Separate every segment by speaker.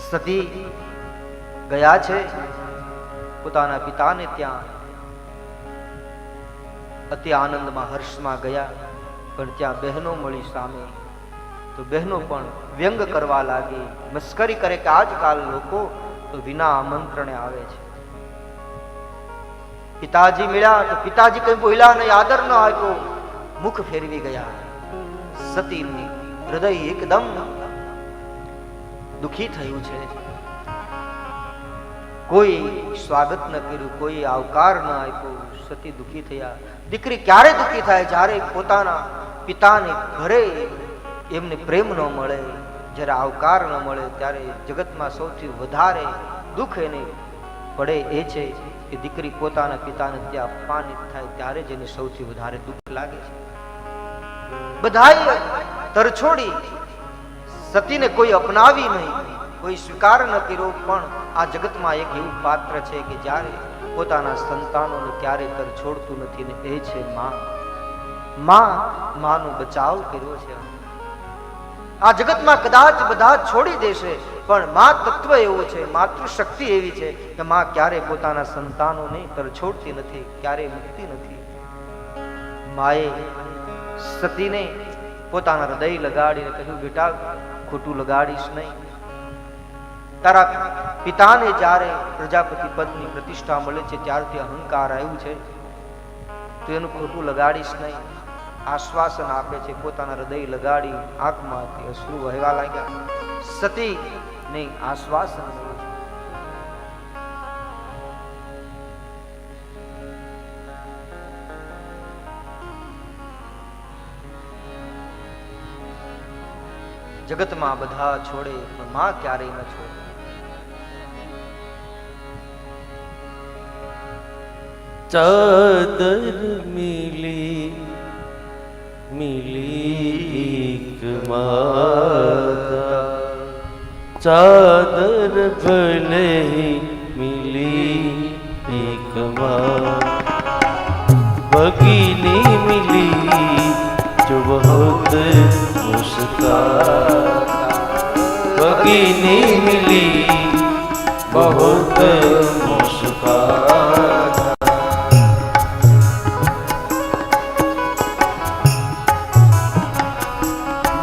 Speaker 1: સતી ગયા છે પોતાના પિતાને ત્યાં, અતિ આનંદમાં હર્ષમાં ગયા, પણ ત્યાં બહેનો મળી સામે, તો બહેનો પણ વ્યંગ કરવા લાગી, મસ્કરી કરે કે આજકાલ લોકો તો વિના આમંત્રણે આવે છે. પિતાજી મળ્યા તો પિતાજી કઈ બોલ્યા નહીં, આદર ન આપ્યો, મુખ ફેરવી ગયા. સતીની હૃદય એકદમ દુખી થયું છે. કોઈ સ્વાગત ન કર્યું, કોઈ આવકાર ન આપ્યો. સતી દુખી થયા. દીકરી ક્યારે દુખી થાય? જ્યારે પોતાના પિતાને ઘરે એમને પ્રેમ ન મળે, જ્યારે આવકાર ન મળે, ત્યારે જગતમાં સૌથી વધારે દુઃખ એને પડે એ છે કે દીકરી પોતાના પિતાને ત્યાં અપમાનિત થાય, ત્યારે જ એને સૌથી વધારે દુઃખ લાગે છે. બધાએ તરછોડી, સતીને કોઈ અપનાવી નહીં, કોઈ સ્વીકાર ન કર્યો. પણ આ જગતમાં એક એવું પાત્ર છે કે જ્યારે પોતાના સંતાનોને ક્યારે તરછોડતું નથી, ને એ છે માં. માનો બચાવ કર્યો છે. આ જગતમાં કદાચ બધા છોડી દેશે, પણ માં તત્વ એવો છે, માતૃશક્તિ એવી છે કે માં ક્યારે પોતાના સંતાનોને તરછોડતી નથી, ક્યારે મૂકતી નથી. માએ સતીને પોતાના હૃદય લગાડીને કહ્યું, બેટા ખોટું લગાડીશ નહીં. તારા પિતાને જ્યારે પ્રજાપતિ પદની પ્રતિષ્ઠા મળે છે ત્યારથી અહંકાર આવ્યું છે, તો એનું ખોટું લગાડીશ નહીં. આશ્વાસન આપે છે. પોતાના હૃદય લગાડી આંખમાંથી અશ્રુ વહેવા લાગ્યા. સતી ને આશ્વાસન મળ્યું છે. જગતમાં બધા છોડે, પણ માં ક્યારેય ન છોડે.
Speaker 2: ચાદર મિલી મિલી માતા, ચાદર ભલે મિલી એક ભગીની મિલી જો બહુત મુસ્કાન, ભગીની મિલી બહુત મુસ્કાન.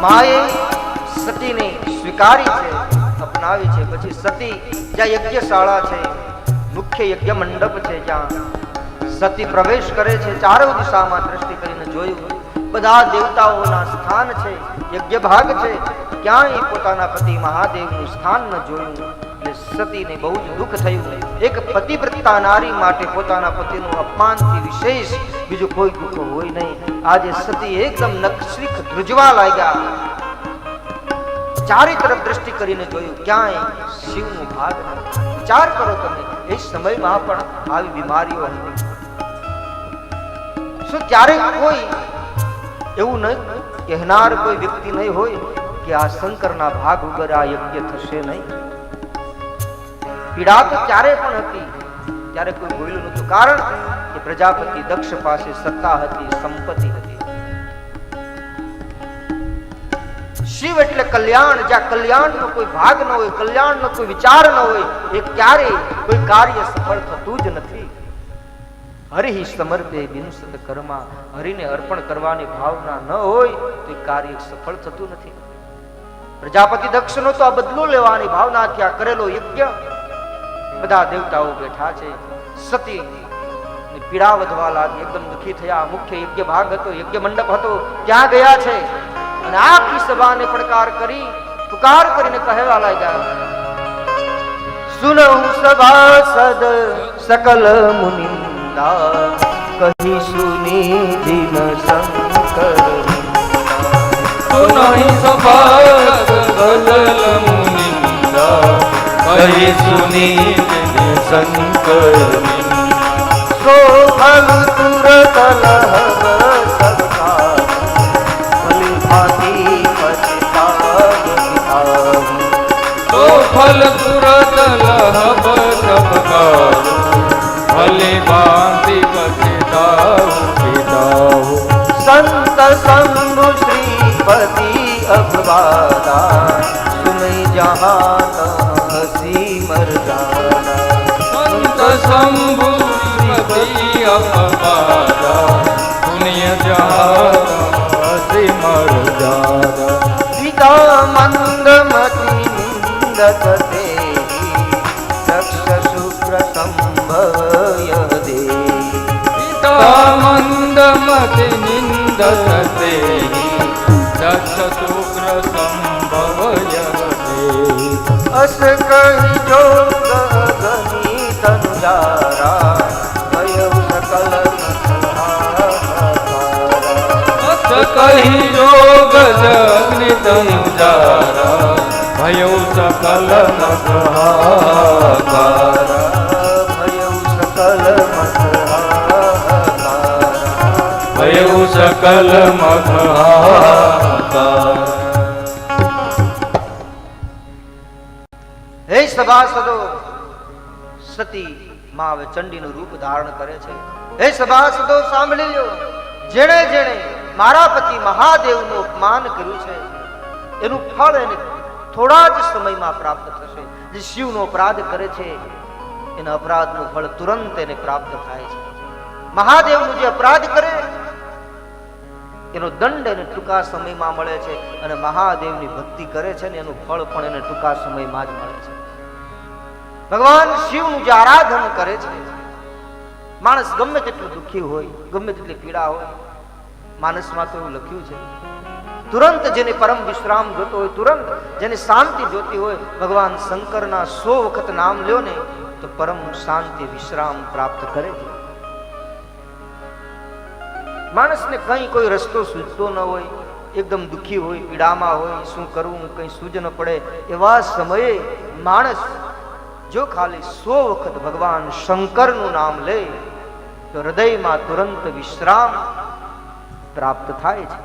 Speaker 1: માએ સતીને સ્વીકારી છે, અપનાવી છે. પછી સતી જ્યાં યજ્ઞશાળા છે, મુખ્ય યજ્ઞ મંડપ છે, જ્યાં સતી પ્રવેશ કરે છે, ચારો દિશામાં દ્રષ્ટિ કરીને જોયું, બધા દેવતાઓના સ્થાન છે, યજ્ઞ ભાગ છે, ક્યાંય પોતાના પતિ મહાદેવનું સ્થાન ન જોયું. એટલે સતીને બહુ જ દુઃખ થયું. એક પતિવ્રતા નારી માટે પોતાના પતિનું અપમાનથી વિશેષ બીજું કોઈ દુઃખ હોય નહીં. આજે સતી એકદમ નખશ્રીખ ધ્રુજવા લાગ્યા. ચારે તરફ દ્રષ્ટિ કરીને જોયું, ક્યાંય શિવનો ભાગ નથી. વિચાર કરો તમે, એ સમયમાં પણ આવી બીમારીઓ હતી. શું ક્યારેક કોઈ એવું નહીં કહેનાર કોઈ વ્યક્તિ નહીં હોય કે આ શંકરના ભાગ વગર આ યજ્ઞ થશે નહીં? પીડા તો ત્યારે પણ હતી, ત્યારે કોઈ બોલ્યું નતું. કારણ કે પ્રજાપતિ દક્ષ પાસે સત્તા હતી, સંપત્તિ હતી. શિવ એટલે કલ્યાણ. જ્યાં કલ્યાણનો કોઈ ભાગ ન હોય, કલ્યાણનો કોઈ વિચાર ન હોય, એ ક્યારેય કોઈ કાર્ય સફળ થતું જ નથી. હરિ સમર્પે બિનસત કર્મા, હરિને અર્પણ કરવાની ભાવના ન હોય તો એ કાર્ય સફળ થતું નથી. પ્રજાપતિ દક્ષનો તો આ બદલો લેવાની ભાવનાથી આ કરેલો યજ્ઞ. બધા દેવતાઓ બેઠા છે. સતી પીડા વધવા લાગી, એકદમ દુઃખી થયા. મુખ્ય યજ્ઞ ભાગ હતો, યજ્ઞ મંડપ હતો, ત્યાં ગયા છે અને આખી સભાને પડકાર કરી, પુકાર કરીને કહેવા લાગ્યા, સુનહુ સભાસદ સકલ મુનિંદા, કહી સુની દિન શંકર.
Speaker 2: સુનહુ સભાસદ સકલ મુનિંદા, કહી સુની દિન શંકર.
Speaker 1: સો ફલ તુરત લહબ સબકા, ફલ ભાતી પછતાવ પિતાહુ.
Speaker 2: તો ફલ તુરત લહબ સબકા, ભલે ભાંતિ પછતાવ પિતાહુ.
Speaker 1: સંત શંભુ શ્રીપતિ અભવાદા, સુનઈ જહાન મરજાના
Speaker 2: સંત શંભુ શ્રીમતી અપવાદા પુણ્ય જાતા સિમર જાતા
Speaker 1: પિતા મંદમતી નિંદત તેહી દક્ષ શુક્ર સંભય દેહી
Speaker 2: પિતા મંદમતિ નિંદત તેહી દક્ષ શુક્ર સંભવય દેહી
Speaker 1: અસ કહી જોગ અગની તનુજારા ભય સકલ
Speaker 2: કહી જોગ જગની તનુજારા ભયૌ સકલ મતહાકારા
Speaker 1: ભય સકલ મતહાકારા
Speaker 2: ભયૌ સકલ મતહાકારા
Speaker 1: હે સભાસદો સતી માં હવે ચંડીનું રૂપ ધારણ કરે છે. હે સભાસદો સાંભળી લો, જેણે જેણે મારા પતિ મહાદેવનું અપમાન કર્યું છે એનું ફળ એને થોડા જ સમયમાં પ્રાપ્ત થશે. જે શિવનો અપરાધ કરે છે એના અપરાધનું ફળ તુરંત એને પ્રાપ્ત થાય છે. મહાદેવનું જે અપરાધ કરે એનો દંડ એને ટૂંકા સમયમાં મળે છે અને મહાદેવની ભક્તિ કરે છે ને એનું ફળ પણ એને ટૂંકા સમયમાં જ મળે છે. ભગવાન શિવનું જે આરાધન કરે છે, માણસ ગમે તેટલું દુઃખી હોય, ગમે તેટલી પીડા હોય, માનસમાં તો એવું લખ્યું છે તુરંત જેને પરમ વિશ્રામ જોતો હોય, તુરંત જેને શાંતિ જોતી હોય, ભગવાન શંકરના 100 વખત નામ લ્યો ને તો પરમ શાંતિ વિશ્રામ પ્રાપ્ત કરે છે. માણસને કઈ કોઈ રસ્તો સૂઝતો ન હોય, એકદમ દુઃખી હોય, પીડામાં હોય, શું કરવું કઈ સૂઝ ન પડે, એવા સમયે માણસ જો ખાલી 100 વખત ભગવાન શંકરનું નામ લે તો હૃદયમાં તુરંત વિશ્રામ પ્રાપ્ત થાય છે.